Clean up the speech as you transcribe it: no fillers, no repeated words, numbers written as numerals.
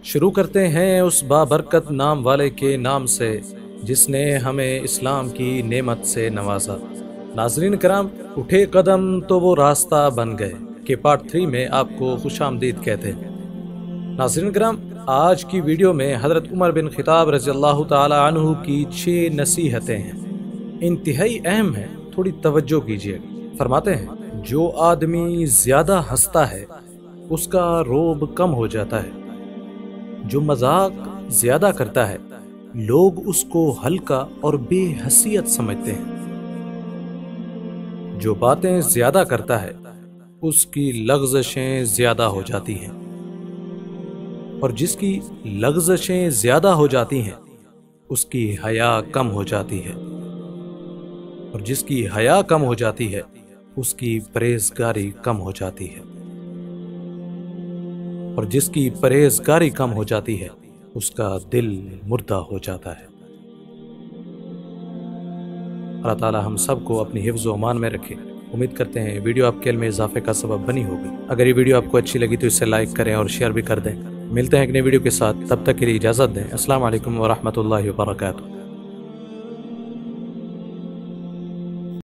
شروع کرتے ہیں اس بابرکت نام والے کے نام سے جس نے ہمیں اسلام کی نعمت سے نوازا۔ ناظرین کرام، اٹھے قدم تو وہ راستہ بن گئے کہ پارٹ 3 میں آپ کو خوش آمدید کہتے ہیں۔ ناظرین کرام، آج کی ویڈیو میں حضرت عمر بن خطاب رضی اللہ تعالی عنہ کی 6 نصیحتیں ہیں، انتہائی اہم ہیں، تھوڑی توجہ کیجیے۔ فرماتے ہیں، جو آدمی زیادہ ہنستا ہے اس کا روب کم ہو جاتا ہے، جو مذاق زیادہ کرتا ہے لوگ اس کو ہلکا اور بے حیثیت سمجھتے ہیں، جو باتیں زیادہ کرتا ہے اس کی لغزشیں زیادہ ہو جاتی ہیں، اور جس کی لغزشیں زیادہ ہو جاتی ہیں اس کی حیا کم ہو جاتی ہے، اور جس کی حیا کم ہو جاتی ہے اس کی پرہیزگاری کم ہو جاتی ہے، اور جس کی پرہیزگاری کم ہو جاتی ہے اس کا دل مردہ ہو جاتا ہے۔ اللہ تعالی ہم سب کو اپنی حفظ و امان میں رکھے۔ امید کرتے ہیں ویڈیو آپ کے علم میں اضافے کا سبب بنی ہوگی۔ اگر یہ ویڈیو آپ کو اچھی لگی تو اسے لائک کریں اور شیئر بھی کر دیں۔ ملتے ہیں ایک نئی ویڈیو کے ساتھ، تب تک کے لیے اجازت دیں۔ السلام علیکم ورحمۃ اللہ وبرکاتہ۔